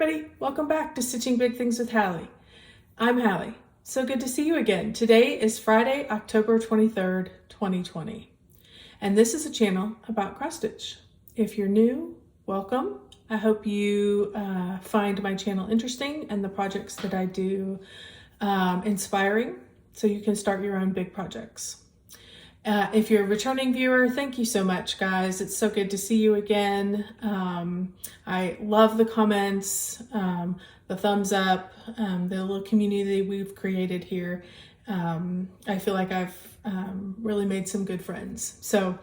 everybody, welcome back to Stitching Big Things with Hallie. I'm Hallie. So good to see you again. Today is Friday, October 23rd, 2020. And this is a channel about cross stitch. If you're new, welcome. I hope you find my channel interesting and the projects that I do inspiring so you can start your own big projects. If you're a returning viewer, thank you so much, guys. It's so good to see you again. I love the comments, the thumbs up, the little community we've created here. I feel like I've really made some good friends. So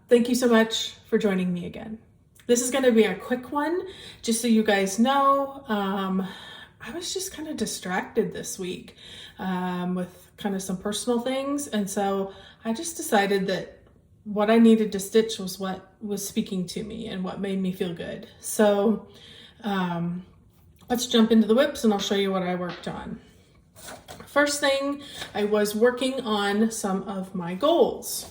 thank you so much for joining me again. This is going to be a quick one, just so you guys know. I was just kind of distracted this week with kind of some personal things, and so I just decided that what I needed to stitch was what was speaking to me and what made me feel good. So let's jump into the whips and I'll show you what I worked on. First thing, I was working on some of my goals.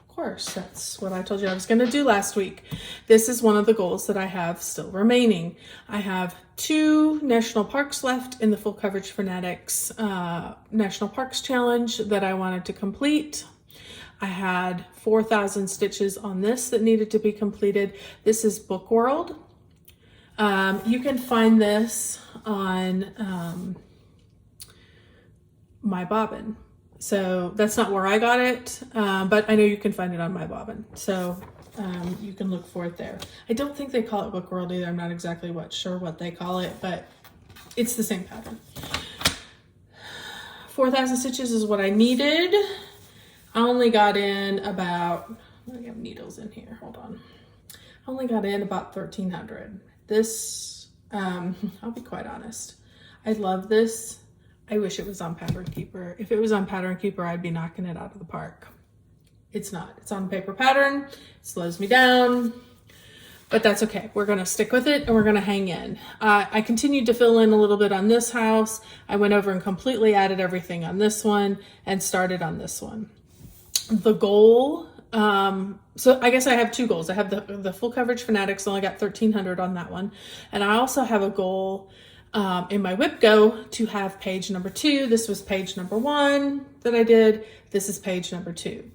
Of course, that's what I told you I was going to do last week. This is one of the goals that I have still remaining. I have 2 national parks left in the Full Coverage Fanatics National Parks Challenge that I wanted to complete. I had 4,000 stitches on this that needed to be completed. This is Book World. You can find this on My Bobbin. So that's not where I got it, but I know you can find it on My Bobbin. So you can look for it there. I don't think they call it Book World either. I'm not exactly sure what they call it, but it's the same pattern. 4,000 stitches is what I needed. I only got in about, I have needles in here, hold on. I only got in about 1,300. This, I'll be quite honest. I love this. I wish it was on Pattern Keeper. If it was on Pattern Keeper, I'd be knocking it out of the park. It's not. It's on paper pattern. It slows me down, but that's okay. We're going to stick with it and we're going to hang in. I continued to fill in a little bit on this house. I went over and completely added everything on this one and started on this one. The goal, so I guess I have 2 goals. I have the Full Coverage Fanatics, only got 1,300 on that one. And I also have a goal in my whip go to have page number 2. This was page number 1 that I did. This is page number 2.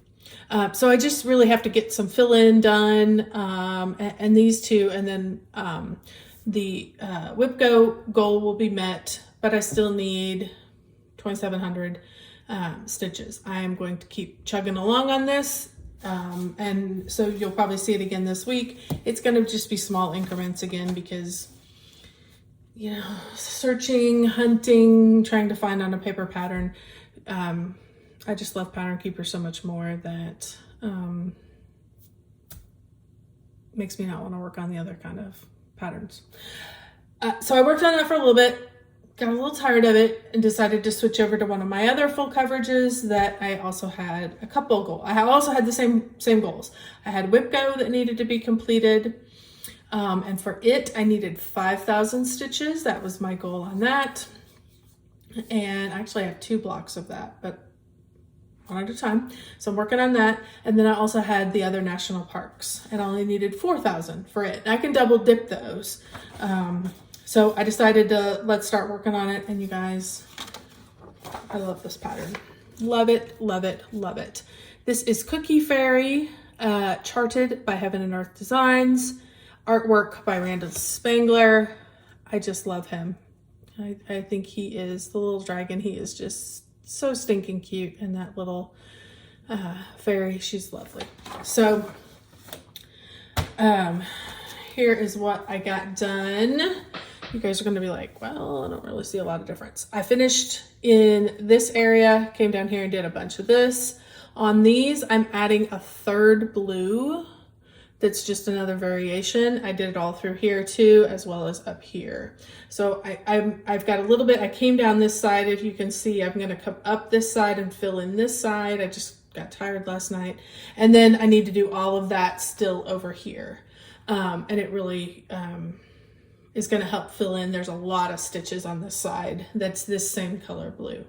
So I just really have to get some fill in done, and these 2, and then the whip go goal will be met, but I still need 2,700 stitches. I am going to keep chugging along on this. And so you'll probably see it again this week. It's going to just be small increments again because, you know, searching, hunting, trying to find on a paper pattern. I just love Pattern Keeper so much more that makes me not want to work on the other kind of patterns. So I worked on that for a little bit, got a little tired of it, and decided to switch over to one of my other full coverages that I also had a couple goals. I also had the same goals. I had whip go that needed to be completed. And for it, I needed 5,000 stitches. That was my goal on that. And actually I have 2 blocks of that, but one at a time. So I'm working on that. And then I also had the other national parks and I only needed 4,000 for it. And I can double dip those. So I decided to let's start working on it. And you guys, I love this pattern. Love it, love it, love it. This is Cookie Fairy, charted by Heaven and Earth Designs. Artwork by Randall Spangler. I just love him. I think he is the little dragon. He is just so stinking cute. And that little fairy, she's lovely. So here is what I got done. You guys are going to be like, well, I don't really see a lot of difference. I finished in this area, came down here and did a bunch of this. On these, I'm adding a 3rd blue. That's just another variation. I did it all through here too, as well as up here. So I've got a little bit, I came down this side. If you can see, I'm gonna come up this side and fill in this side. I just got tired last night. And then I need to do all of that still over here. And it really is gonna help fill in. There's a lot of stitches on this side. That's this same color blue.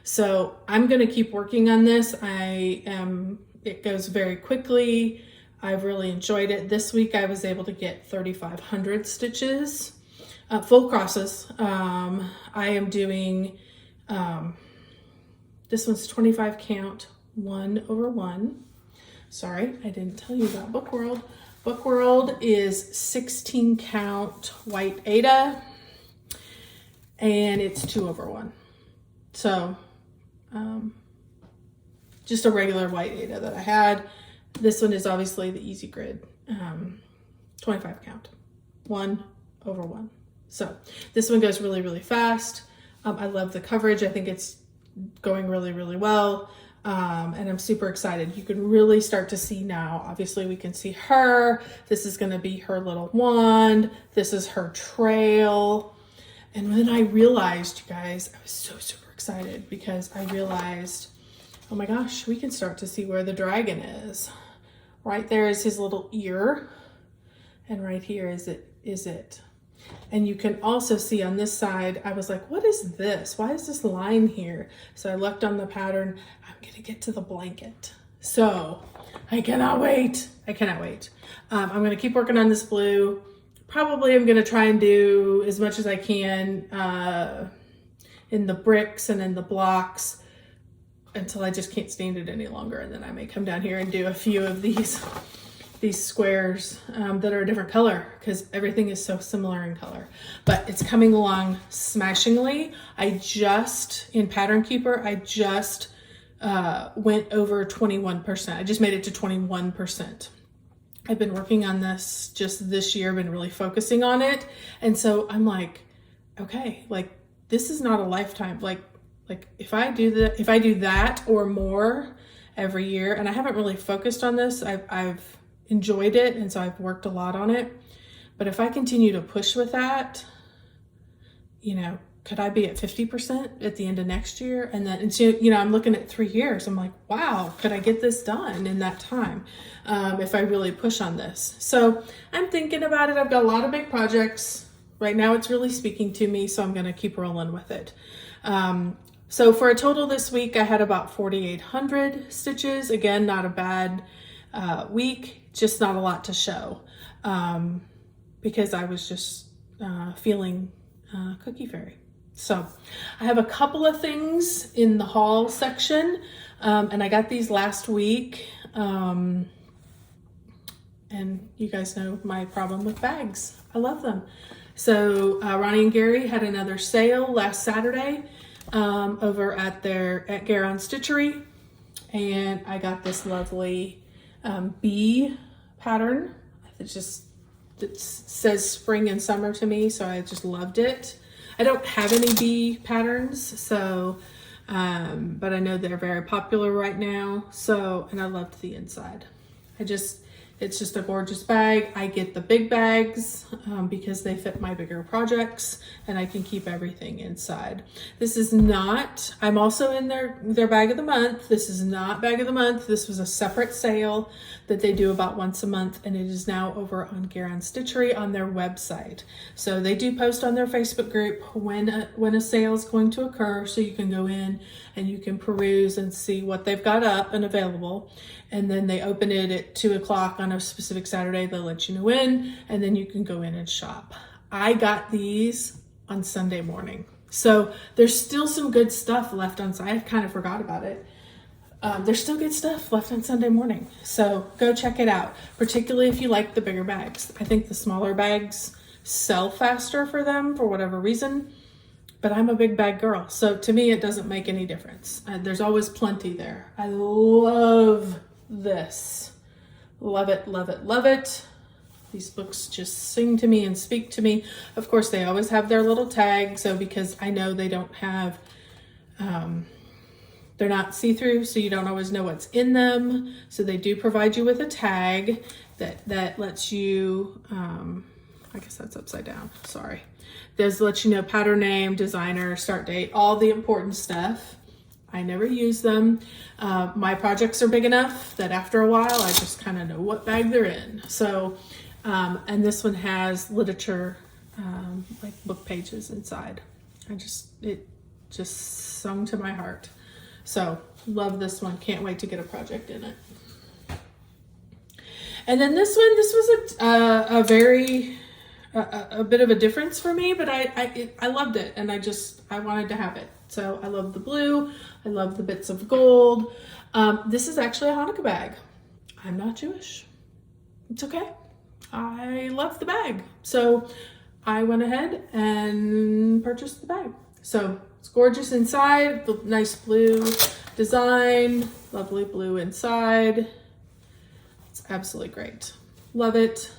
So I'm gonna keep working on this. It goes very quickly. I've really enjoyed it. This week I was able to get 3,500 stitches. full crosses. I am doing, this one's 25 count, 1/1. Sorry, I didn't tell you about Book World. Book World is 16 count white Aida, and it's 2/1. So, just a regular white Aida that I had. This one is obviously the Easy Grid, 25 count, 1/1. So this one goes really, really fast. I love the coverage. I think it's going really, really well. And I'm super excited. You can really start to see now. Obviously we can see her. This is going to be her little wand. This is her trail. And then I realized, you guys, I was so super excited because I realized, oh my gosh, we can start to see where the dragon is. Right there is his little ear. And right here is it. And you can also see on this side, I was like, what is this? Why is this line here? So I looked on the pattern. I'm going to get to the blanket. So I cannot wait. I cannot wait. I'm going to keep working on this blue. Probably I'm going to try and do as much as I can in the bricks and in the blocks until I just can't stand it any longer. And then I may come down here and do a few of these squares that are a different color because everything is so similar in color, but it's coming along smashingly. In Pattern Keeper, I just went over 21%. I just made it to 21%. I've been working on this just this year, been really focusing on it. And so I'm like, okay, like this is not a lifetime. Like if I do that or more every year, and I haven't really focused on this, I've enjoyed it, and so I've worked a lot on it. But if I continue to push with that, could I be at 50% at the end of next year? And so, I'm looking at 3 years. I'm like, wow, could I get this done in that time if I really push on this? So I'm thinking about it. I've got a lot of big projects. Right now it's really speaking to me, so I'm going to keep rolling with it. So for a total this week, I had about 4,800 stitches. Again, not a bad week, just not a lot to show because I was just feeling cookie fairy. So I have a couple of things in the haul section, and I got these last week. And you guys know my problem with bags. I love them. So Ronnie and Gary had another sale last Saturday over at Garon Stitchery, and I got this lovely bee pattern. It says spring and summer to me, so I just loved it. I don't have any bee patterns, so but I know they're very popular right now. And I loved the inside. It's just a gorgeous bag. I get the big bags because they fit my bigger projects and I can keep everything inside. This is not, I'm also in their bag of the month. This is not bag of the month. This was a separate sale that they do about once a month, and it is now over on Garon Stitchery on their website. So they do post on their Facebook group when a sale is going to occur, so you can go in and you can peruse and see what they've got up and available. And then they open it at 2:00 on a specific Saturday. They'll let you know when, and then you can go in and shop. I got these on Sunday morning. So there's still some good stuff left on, I kind of forgot about it. There's still good stuff left on Sunday morning. So go check it out, particularly if you like the bigger bags. I think the smaller bags sell faster for them for whatever reason, but I'm a big bag girl. So to me, it doesn't make any difference. There's always plenty there. I love this. Love it, love it, love it. These books just sing to me and speak to me. Of course, they always have their little tag. So because I know they don't have, they're not see-through, so you don't always know what's in them. So they do provide you with a tag that lets you, I guess that's upside down, sorry. Does let you know pattern name, designer, start date, all the important stuff. I never use them. My projects are big enough that after a while, I just kind of know what bag they're in. So, and this one has literature, like book pages inside. It just sung to my heart. So love this one. Can't wait to get a project in it. And then this one, this was a very a bit of a difference for me, but I loved it, and I wanted to have it. So I love the blue. I love the bits of gold. This is actually a Hanukkah bag. I'm not Jewish. It's okay. I love the bag. So I went ahead and purchased the bag. So it's gorgeous inside, the nice blue design, lovely blue inside. It's absolutely great. Love it.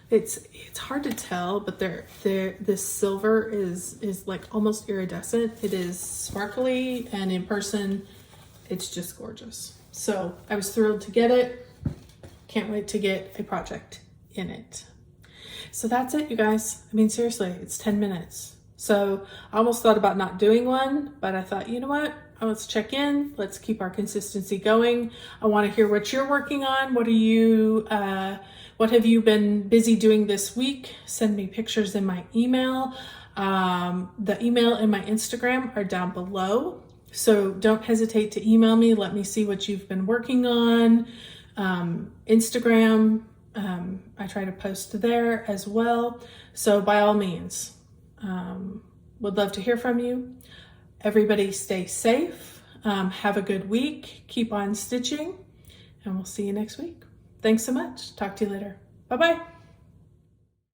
It's hard to tell, but this silver is like almost iridescent. It is sparkly, and in person, it's just gorgeous. So I was thrilled to get it. Can't wait to get a project in it. So that's it, you guys. I mean, seriously, it's 10 minutes. So I almost thought about not doing one, but I thought, you know what? Let's check in. Let's keep our consistency going. I want to hear what you're working on. What have you been busy doing this week? Send me pictures in my email. The email and my Instagram are down below. So don't hesitate to email me. Let me see what you've been working on. Instagram, I try to post there as well. So by all means, would love to hear from you. Everybody stay safe. Have a good week. Keep on stitching, and we'll see you next week. Thanks so much. Talk to you later. Bye-bye.